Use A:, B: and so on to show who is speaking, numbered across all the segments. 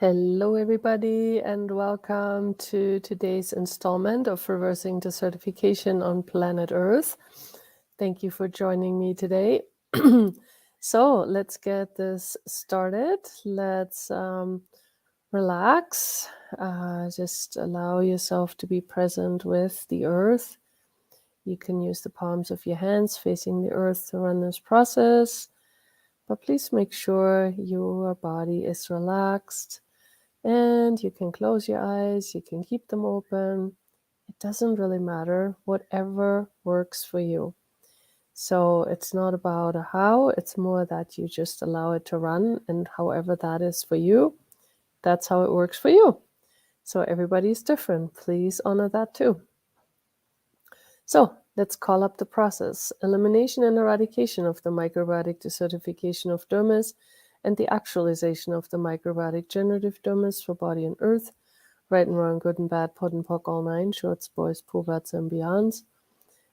A: Hello, everybody, and welcome to today's installment of Reversing Desertification on Planet Earth. Thank you for joining me today. So let's get this started. Let's relax. Just allow yourself to be present with the earth. You can use the palms of your hands facing the earth to run this process, but please make sure your body is relaxed. And you can close your eyes, you can keep them open. It doesn't really matter, whatever works for you. So it's not about a how, it's more that you just allow it to run, and however that is for you, that's how it works for you. So everybody's different. Please honor that too. So let's call up the process. Elimination and eradication of the microbiotic desertification of dermis and the actualization of the microbiotic generative dermis for body and earth, right and wrong, good and bad, pod and poc, all nine, shorts, boys, perverts, and beyonds.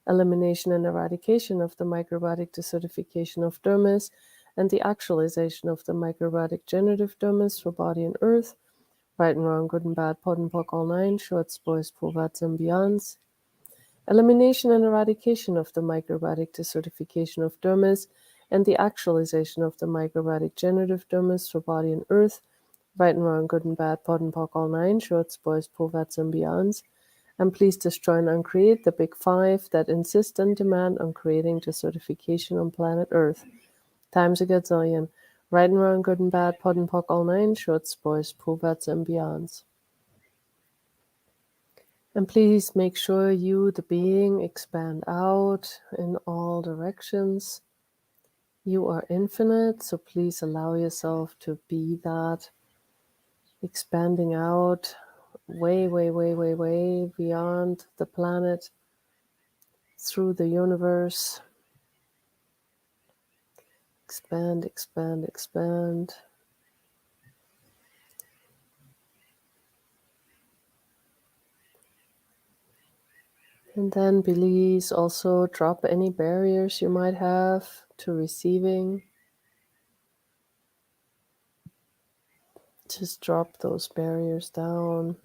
A: Elimination and eradication of the microbiotic desertification of dermis and the actualization of the microbiotic generative dermis for body and earth, right and wrong, good and bad, pod and poc, all nine, shorts, boys, perverts, and beyonds. Elimination and eradication of the microbiotic desertification of dermis and the actualization of the microbiotic generative dermis for body and earth, right and wrong, good and bad, pod and poc, all nine, shorts, boys, perverts, and beyonds. And please destroy and uncreate the big five that insist and demand on creating desertification on planet Earth. Times a gazillion. Right and wrong, good and bad, pod and poc, all nine, shorts, boys, perverts, and beyonds. And please make sure you, the being, expand out in all directions. You are infinite, so please allow yourself to be that, expanding out way, way, way, way, way beyond the planet, through the universe. Expand, expand, expand. And then please also drop any barriers you might have to receiving. Just drop those barriers down.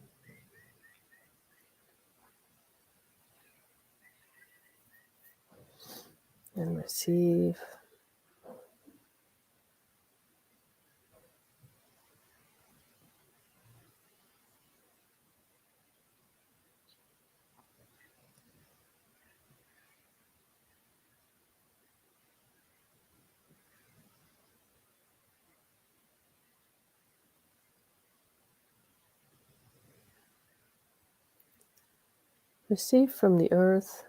A: And receive. Receive from the earth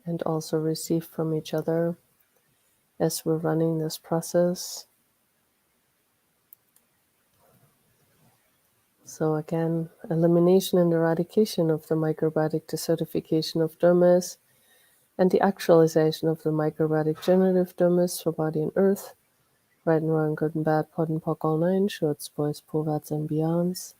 A: and also receive from each other as we're running this process. So again, elimination and eradication of the microbiotic desertification of dermis and the actualization of the microbiotic generative dermis for body and earth, right and wrong, good and bad, pod and poc, all nine, shorts, boys, perverts, and beyonds.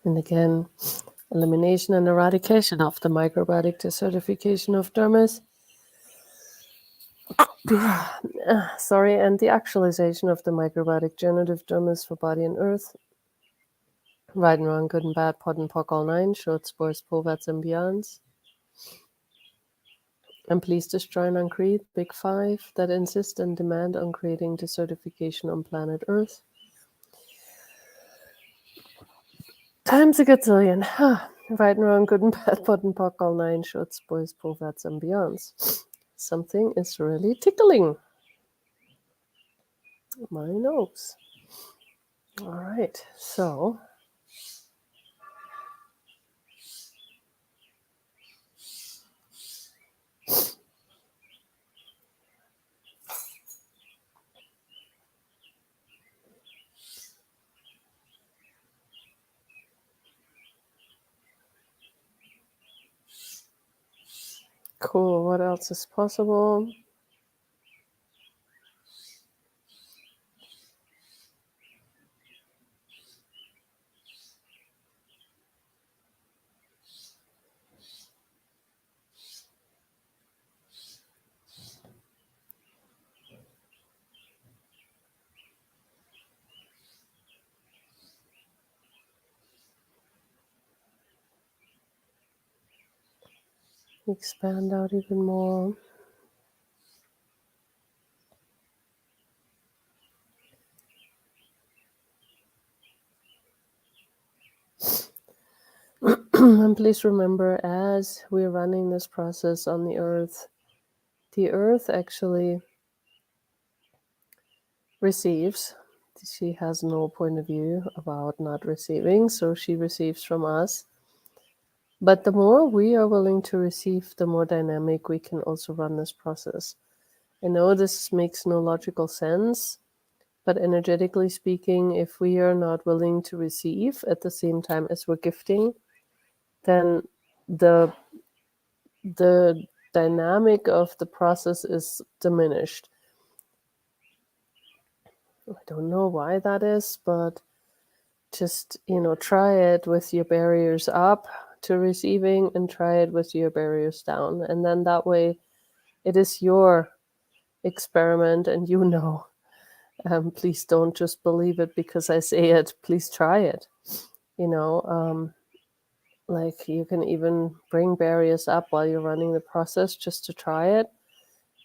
A: And again, elimination and eradication of the microbiotic desertification of dermis. And the actualization of the microbiotic generative dermis for body and earth, right and wrong, good and bad, pod and poc, all nine, shorts, boys, perverts, and beyonds. And please destroy and uncreate big five that insist and demand on creating desertification on planet Earth. Times a gazillion. Right and wrong, good and bad, pod and poc, all nine, shorts, boys, perverts, and beyonds. Something is really tickling my nose. All right, so Cool. What else is possible? Expand out even more. And please remember, as we're running this process on the earth actually receives. She has no point of view about not receiving, so she receives from us. But the more we are willing to receive, the more dynamic we can also run this process. I know this makes no logical sense, but energetically speaking, if we are not willing to receive at the same time as we're gifting, then the dynamic of the process is diminished. I don't know why that is, but just, try it with your barriers up to receiving and try it with your barriers down. And then that way it is your experiment and please don't just believe it because I say it. Please try it. Like you can even bring barriers up while you're running the process just to try it.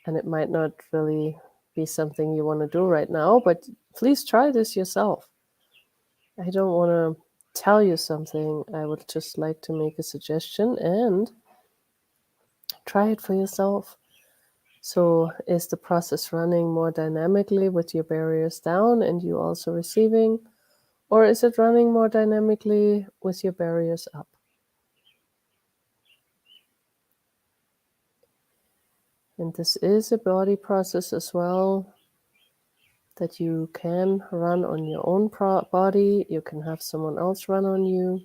A: And it might not really be something you want to do right now, but please try this yourself. I don't want to tell you something. I would just like to make a suggestion and try it for yourself. So is the process running more dynamically with your barriers down and you also receiving? Or is it running more dynamically with your barriers up? And this is a body process as well that you can run on your own body. You can have someone else run on you.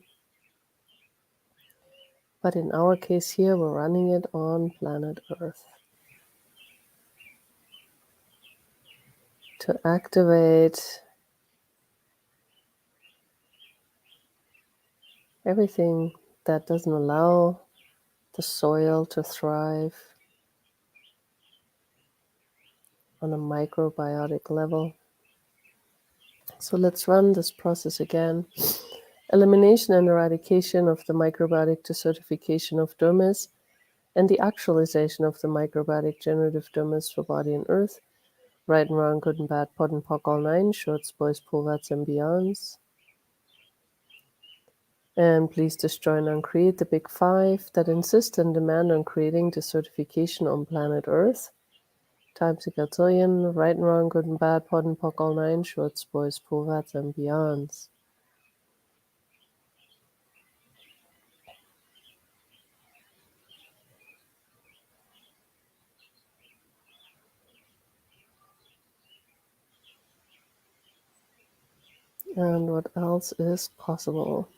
A: But in our case here, we're running it on planet Earth. To activate everything that doesn't allow the soil to thrive on a microbiotic level. So let's run this process again. Elimination and eradication of the microbiotic desertification of dermis and the actualization of the microbiotic generative dermis for body and earth. Right and wrong, good and bad, pot and pock, all nine, shorts, boys, pulvats, and beyonds. And please destroy and uncreate the big five that insist and demand on creating desertification on planet Earth. Times a gazillion, right and wrong, good and bad, pot and pock, all nine, shorts, boys, pulvats, and beyonds. And what else is possible?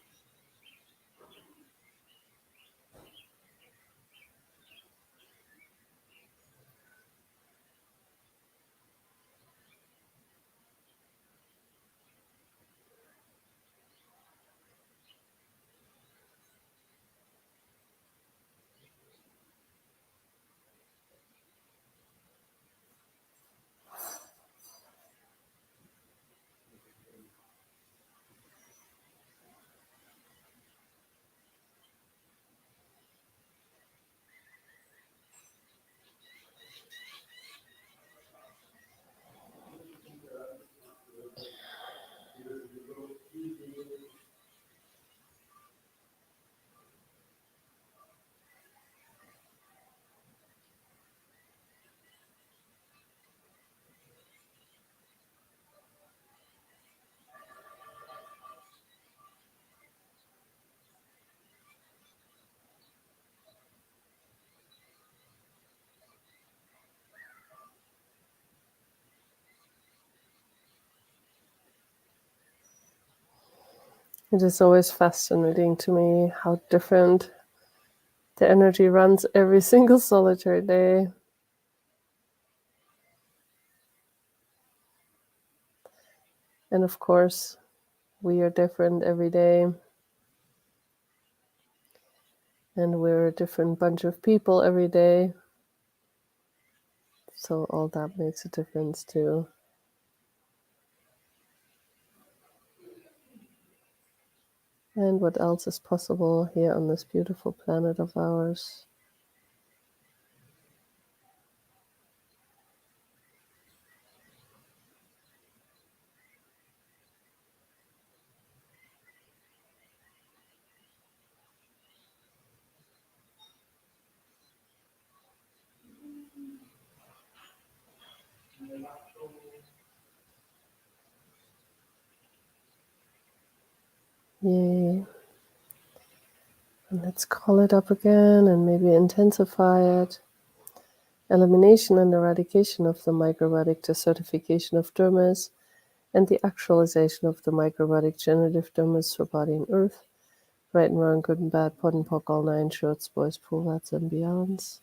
A: It is always fascinating to me how different The energy runs every single solitary day. And of course, we are different every day. And we're a different bunch of people every day. So all that makes a difference too. And what else is possible here on this beautiful planet of ours? Yay. And let's call it up again and maybe intensify it. Elimination and eradication of the microbiotic desertification of dermis and the actualization of the microbiotic generative dermis for body and earth. Right and wrong, good and bad, pot and pock, all nine shorts, boys, poolats, and beyonds.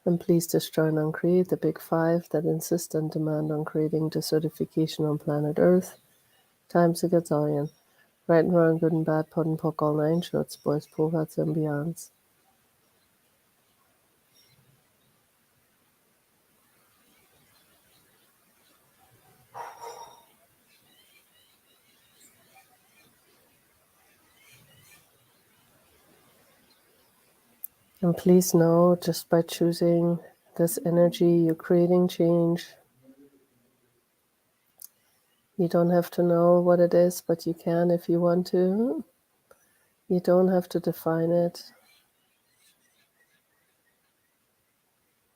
A: And please destroy and uncreate the big five that insist and demand on creating desertification on planet Earth. Times a gazillion. Right and wrong, good and bad, pot and pock, all nine shorts, boys, poolats, and beyonds. And please know, just by choosing this energy, you're creating change. You don't have to know what it is, but you can if you want to. You don't have to define it.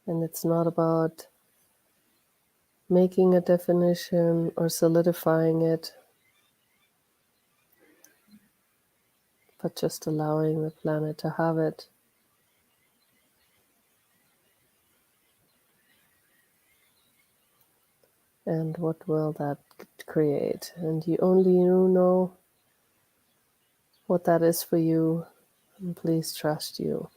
A: And it's not about making a definition or solidifying it, but just allowing the planet to have it. And what will that create? And you only know what that is for you, and please trust you.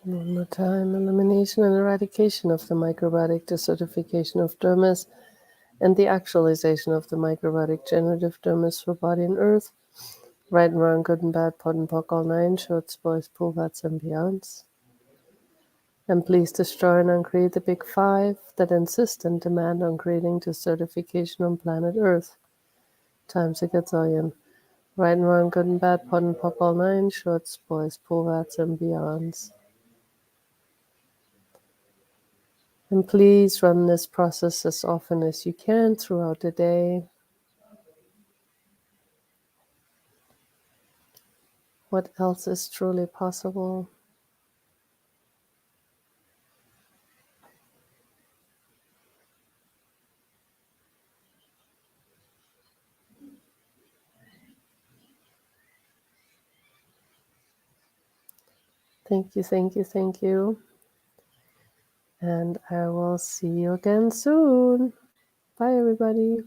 A: One more time, elimination and eradication of the microbiotic desertification of dermis and the actualization of the microbiotic generative dermis for body and earth. Right and wrong, good and bad, pot and pock, all nine shorts, boys, poolats, and beyonds. And please destroy and uncreate the big five that insist and demand on creating desertification on planet Earth. Times a gazillion. Right and wrong, good and bad, pot and pock, all nine shorts, boys, poolats, and beyonds. And please run this process as often as you can throughout the day. What else is truly possible? Thank you, thank you, thank you. And I will see you again soon. Bye, everybody.